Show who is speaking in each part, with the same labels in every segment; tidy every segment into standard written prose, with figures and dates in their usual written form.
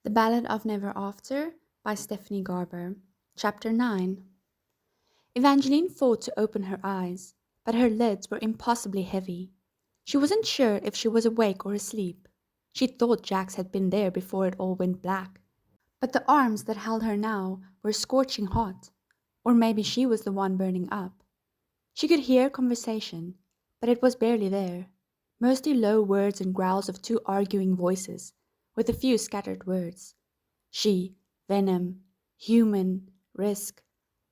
Speaker 1: The Ballad of Never After by Stephanie Garber. Chapter 9. Evangeline fought to open her eyes, but her lids were impossibly heavy. She wasn't sure if she was awake or asleep. She thought Jax had been there before it all went black. But the arms that held her now were scorching hot. Or maybe she was the one burning up. She could hear conversation, but it was barely there. Mostly low words and growls of two arguing voices, with a few scattered words. She, venom, human, risk,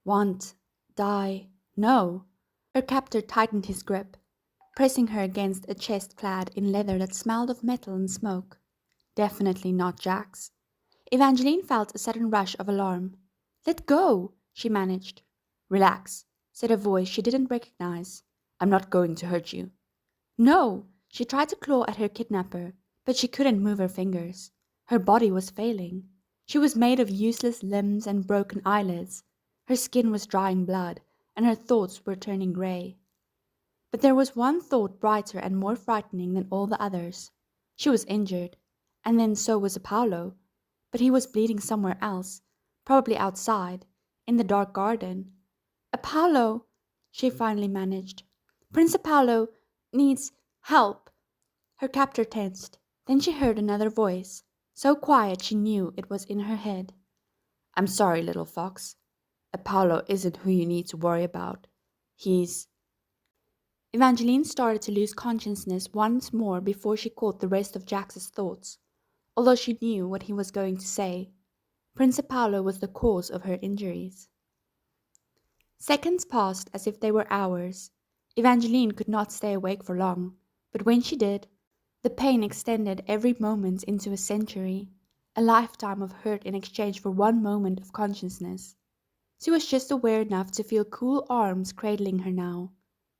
Speaker 1: want, die, no. Her captor tightened his grip, pressing her against a chest clad in leather that smelled of metal and smoke. Definitely not Jack's. Evangeline felt a sudden rush of alarm. Let go, she managed. Relax, said a voice she didn't recognize. I'm not going to hurt you. No, she tried to claw at her kidnapper, but she couldn't move her fingers. Her body was failing. She was made of useless limbs and broken eyelids. Her skin was drying blood, and her thoughts were turning grey. But there was one thought brighter and more frightening than all the others. She was injured, and then so was Apollo, but he was bleeding somewhere else, probably outside, in the dark garden. Apollo, she finally managed. Prince Apollo needs help. Her captor tensed. Then she heard another voice, so quiet she knew it was in her head. I'm sorry, little fox. Apollo isn't who you need to worry about. He's... Evangeline started to lose consciousness once more before she caught the rest of Jax's thoughts, although she knew what he was going to say. Prince Apollo was the cause of her injuries. Seconds passed as if they were hours. Evangeline could not stay awake for long, but when she did, the pain extended every moment into a century, a lifetime of hurt in exchange for one moment of consciousness. She was just aware enough to feel cool arms cradling her now.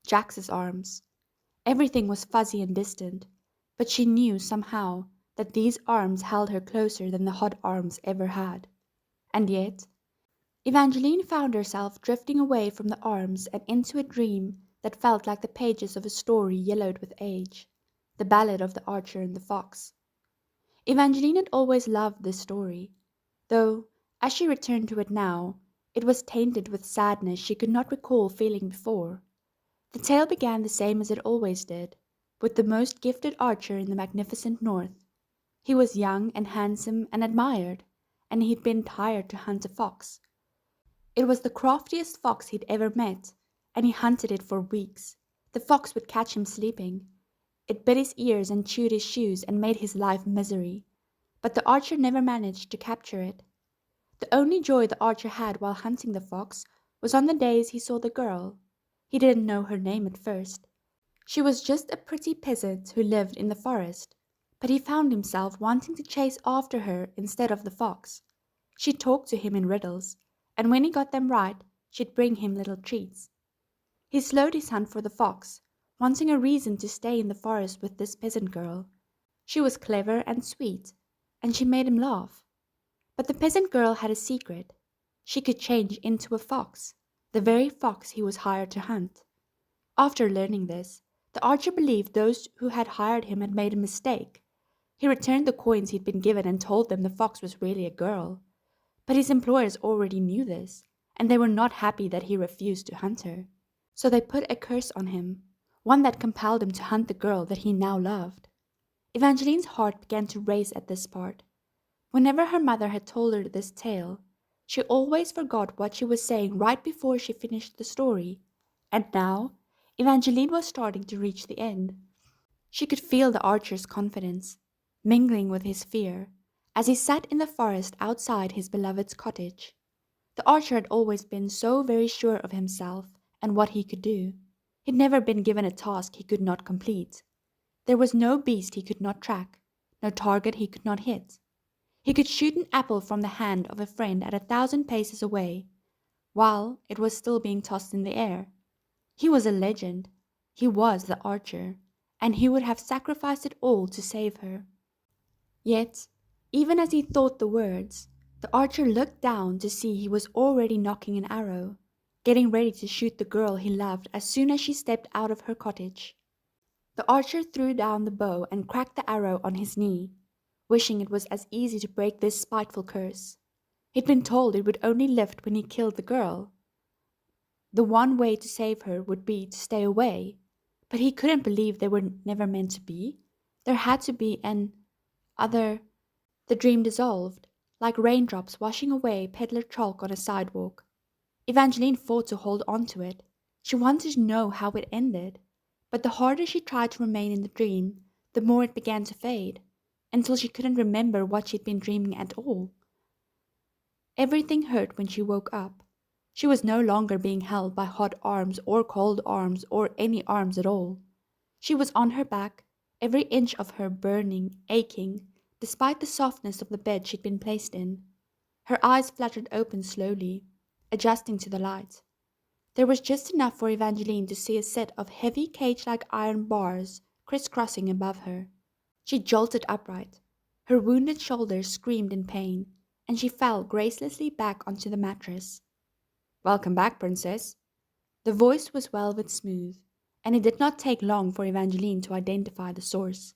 Speaker 1: Jax's arms. Everything was fuzzy and distant, but she knew somehow that these arms held her closer than the hot arms ever had. And yet, Evangeline found herself drifting away from the arms and into a dream that felt like the pages of a story yellowed with age, the Ballad of the Archer and the Fox. Evangeline had always loved this story, though, as she returned to it now, it was tainted with sadness she could not recall feeling before. The tale began the same as it always did, with the most gifted archer in the magnificent north. He was young and handsome and admired, and he'd been hired to hunt a fox. It was the craftiest fox he'd ever met, and he hunted it for weeks. The fox would catch him sleeping. It bit his ears and chewed his shoes and made his life misery. But the archer never managed to capture it. The only joy the archer had while hunting the fox was on the days he saw the girl. He didn't know her name at first. She was just a pretty peasant who lived in the forest, but he found himself wanting to chase after her instead of the fox. She talked to him in riddles, and when he got them right, she'd bring him little treats. He slowed his hunt for the fox, wanting a reason to stay in the forest with this peasant girl. She was clever and sweet, and she made him laugh. But the peasant girl had a secret. She could change into a fox, the very fox he was hired to hunt. After learning this, the archer believed those who had hired him had made a mistake. He returned the coins he'd been given and told them the fox was really a girl. But his employers already knew this, and they were not happy that he refused to hunt her. So they put a curse on him, one that compelled him to hunt the girl that he now loved. Evangeline's heart began to race at this part. Whenever her mother had told her this tale, she always forgot what she was saying right before she finished the story, and now Evangeline was starting to reach the end. She could feel the archer's confidence, mingling with his fear, as he sat in the forest outside his beloved's cottage. The archer had always been so very sure of himself and what he could do. He'd never been given a task he could not complete. There was no beast he could not track, no target he could not hit. He could shoot an apple from the hand of a friend at 1,000 paces away, while it was still being tossed in the air. He was a legend. He was the archer, and he would have sacrificed it all to save her. Yet, even as he thought the words, the archer looked down to see he was already nocking an arrow, getting ready to shoot the girl he loved as soon as she stepped out of her cottage. The archer threw down the bow and cracked the arrow on his knee. wishing it was as easy to break this spiteful curse. He'd been told it would only lift when he killed the girl. The one way to save her would be to stay away, but he couldn't believe they were never meant to be. There had to be an other. The dream dissolved, like raindrops washing away peddler chalk on a sidewalk. Evangeline fought to hold on to it. She wanted to know how it ended, but the harder she tried to remain in the dream, the more it began to fade, until she couldn't remember what she'd been dreaming at all. Everything hurt when she woke up. She was no longer being held by hot arms or cold arms or any arms at all. She was on her back, every inch of her burning, aching, despite the softness of the bed she'd been placed in. Her eyes fluttered open slowly, adjusting to the light. There was just enough for Evangeline to see a set of heavy cage-like iron bars crisscrossing above her. She jolted upright. Her wounded shoulders screamed in pain, and she fell gracelessly back onto the mattress. "Welcome back, Princess." The voice was velvet smooth, and it did not take long for Evangeline to identify the source.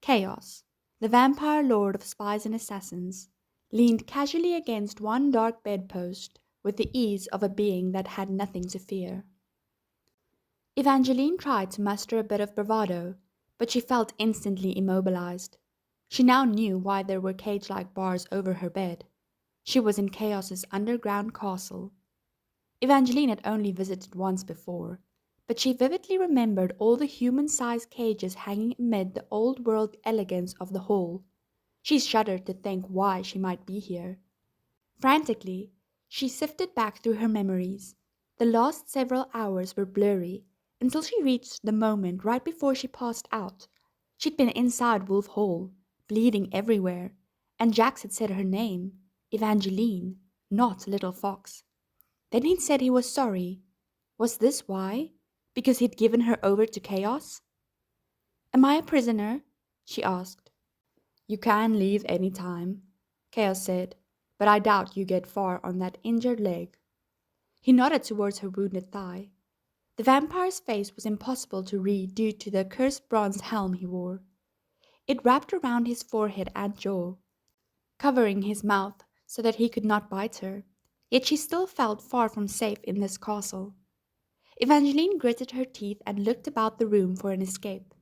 Speaker 1: Chaos, the vampire lord of spies and assassins, leaned casually against one dark bedpost with the ease of a being that had nothing to fear. Evangeline tried to muster a bit of bravado, but she felt instantly immobilized. She now knew why there were cage-like bars over her bed. She was in Chaos's underground castle. Evangeline had only visited once before, but she vividly remembered all the human-sized cages hanging amid the old-world elegance of the hall. She shuddered to think why she might be here. Frantically, she sifted back through her memories. The last several hours were blurry until she reached the moment right before she passed out. She'd been inside Wolf Hall, bleeding everywhere, and Jax had said her name, Evangeline, not Little Fox. Then he'd said he was sorry. Was this why? Because he'd given her over to Chaos? "Am I a prisoner?" she asked. "You can leave any time," Chaos said, "but I doubt you get far on that injured leg." He nodded towards her wounded thigh. The vampire's face was impossible to read due to the accursed bronze helm he wore. It wrapped around his forehead and jaw, covering his mouth so that he could not bite her. Yet she still felt far from safe in this castle. Evangeline gritted her teeth and looked about the room for an escape.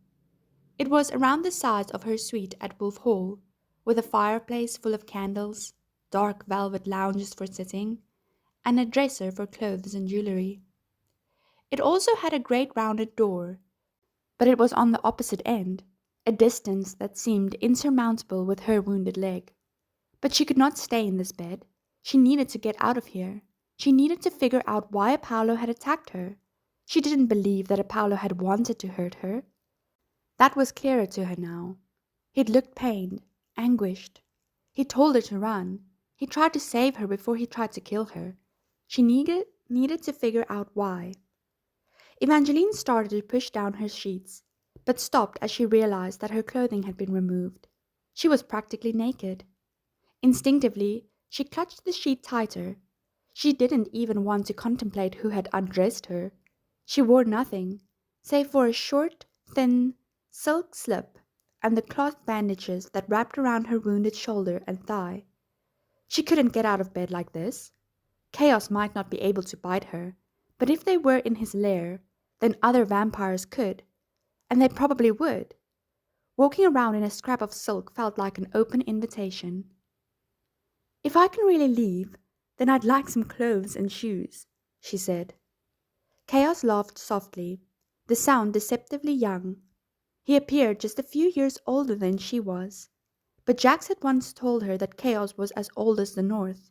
Speaker 1: It was around the size of her suite at Wolf Hall, with a fireplace full of candles, dark velvet lounges for sitting, and a dresser for clothes and jewelry. It also had a great rounded door, but it was on the opposite end, a distance that seemed insurmountable with her wounded leg. But she could not stay in this bed. She needed to get out of here. She needed to figure out why Apollo had attacked her. She didn't believe that Apollo had wanted to hurt her. That was clearer to her now. He'd looked pained, anguished. He told her to run. He tried to save her before he tried to kill her. She needed to figure out why. Evangeline started to push down her sheets, but stopped as she realized that her clothing had been removed. She was practically naked. Instinctively, she clutched the sheet tighter. She didn't even want to contemplate who had undressed her. She wore nothing, save for a short, thin silk slip and the cloth bandages that wrapped around her wounded shoulder and thigh. She couldn't get out of bed like this. Chaos might not be able to bite her, but if they were in his lair, then other vampires could, and they probably would. Walking around in a scrap of silk felt like an open invitation. "If I can really leave, then I'd like some clothes and shoes," she said. Chaos laughed softly, the sound deceptively young. He appeared just a few years older than she was, but Jax had once told her that Chaos was as old as the North.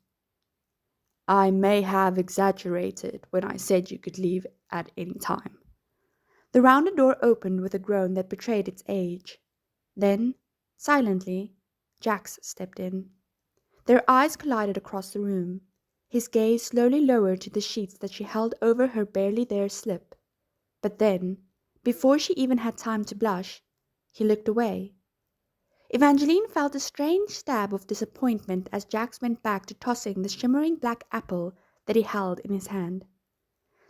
Speaker 1: "I may have exaggerated when I said you could leave at any time." The rounded door opened with a groan that betrayed its age. Then, silently, Jax stepped in. Their eyes collided across the room. His gaze slowly lowered to the sheets that she held over her barely there slip. But then, before she even had time to blush, he looked away. Evangeline felt a strange stab of disappointment as Jax went back to tossing the shimmering black apple that he held in his hand.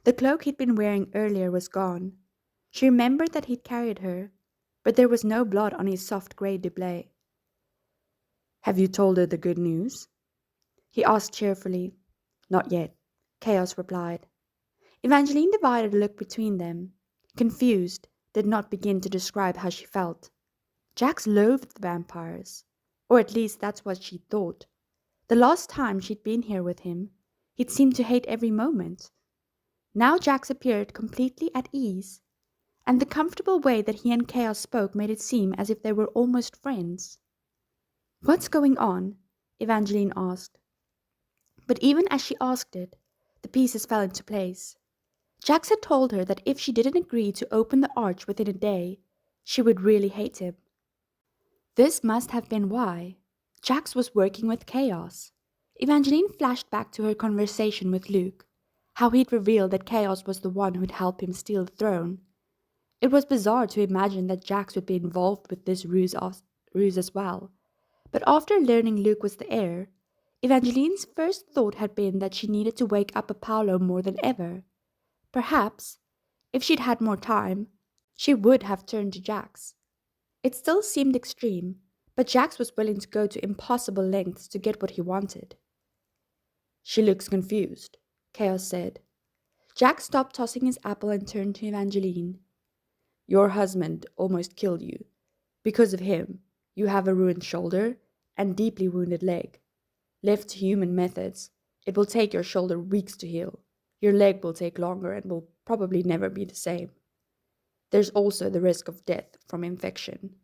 Speaker 1: The cloak he'd been wearing earlier was gone. She remembered that he'd carried her, but there was no blood on his soft grey doublet. Have you told her the good news? He asked cheerfully. Not yet, Chaos replied. Evangeline divided a look between them. Confused, did not begin to describe how she felt. Jax loathed vampires. Or at least that's what she thought. The last time she'd been here with him, he'd seemed to hate every moment. Now Jax appeared completely at ease, and the comfortable way that he and Chaos spoke made it seem as if they were almost friends. What's going on? Evangeline asked. But even as she asked it, the pieces fell into place. Jax had told her that if she didn't agree to open the arch within a day, she would really hate him. This must have been why. Jax was working with Chaos. Evangeline flashed back to her conversation with Luke, how he'd revealed that Chaos was the one who'd help him steal the throne. It was bizarre to imagine that Jax would be involved with this ruse as well. But after learning Luke was the heir, Evangeline's first thought had been that she needed to wake up Apollo more than ever. Perhaps, if she'd had more time, she would have turned to Jax. It still seemed extreme, but Jax was willing to go to impossible lengths to get what he wanted. She looks confused, Chaos said. Jax stopped tossing his apple and turned to Evangeline. Your husband almost killed you. Because of him, you have a ruined shoulder and deeply wounded leg. Left to human methods, it will take your shoulder weeks to heal. Your leg will take longer and will probably never be the same. There's also the risk of death from infection,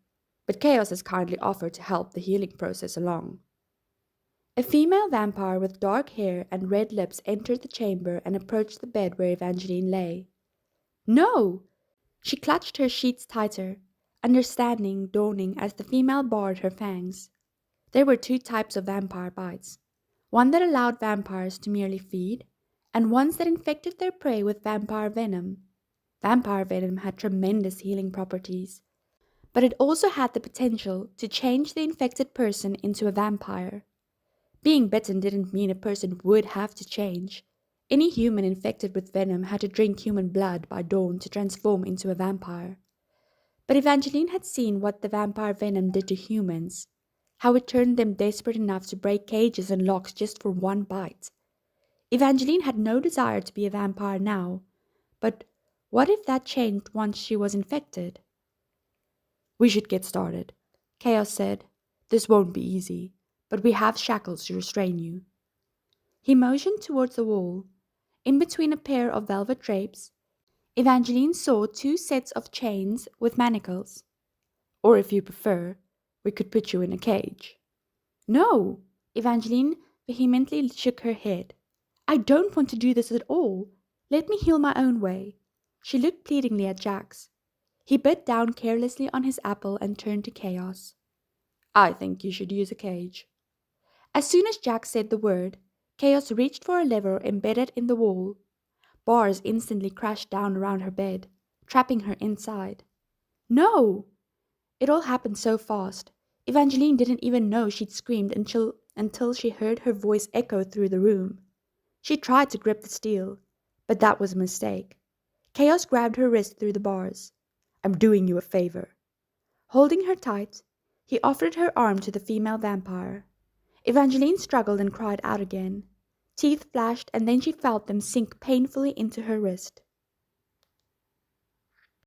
Speaker 1: but Chaos has kindly offered to help the healing process along. A female vampire with dark hair and red lips entered the chamber and approached the bed where Evangeline lay. No! She clutched her sheets tighter, understanding dawning as the female bared her fangs. There were two types of vampire bites, one that allowed vampires to merely feed, and ones that infected their prey with vampire venom. Vampire venom had tremendous healing properties, but it also had the potential to change the infected person into a vampire. Being bitten didn't mean a person would have to change. Any human infected with venom had to drink human blood by dawn to transform into a vampire. But Evangeline had seen what the vampire venom did to humans, how it turned them desperate enough to break cages and locks just for one bite. Evangeline had no desire to be a vampire now, but what if that changed once she was infected? We should get started, Chaos said. This won't be easy, but we have shackles to restrain you. He motioned towards the wall. In between a pair of velvet drapes, Evangeline saw two sets of chains with manacles. Or if you prefer, we could put you in a cage. No, Evangeline vehemently shook her head. I don't want to do this at all. Let me heal my own way. She looked pleadingly at Jax. He bit down carelessly on his apple and turned to Chaos. I think you should use a cage. As soon as Jax said the word, Chaos reached for a lever embedded in the wall. Bars instantly crashed down around her bed, trapping her inside. No! It all happened so fast. Evangeline didn't even know she'd screamed until she heard her voice echo through the room. She tried to grip the steel, but that was a mistake. Chaos grabbed her wrist through the bars. I'm doing you a favor. Holding her tight, he offered her arm to the female vampire. Evangeline struggled and cried out again. Teeth flashed, and then she felt them sink painfully into her wrist.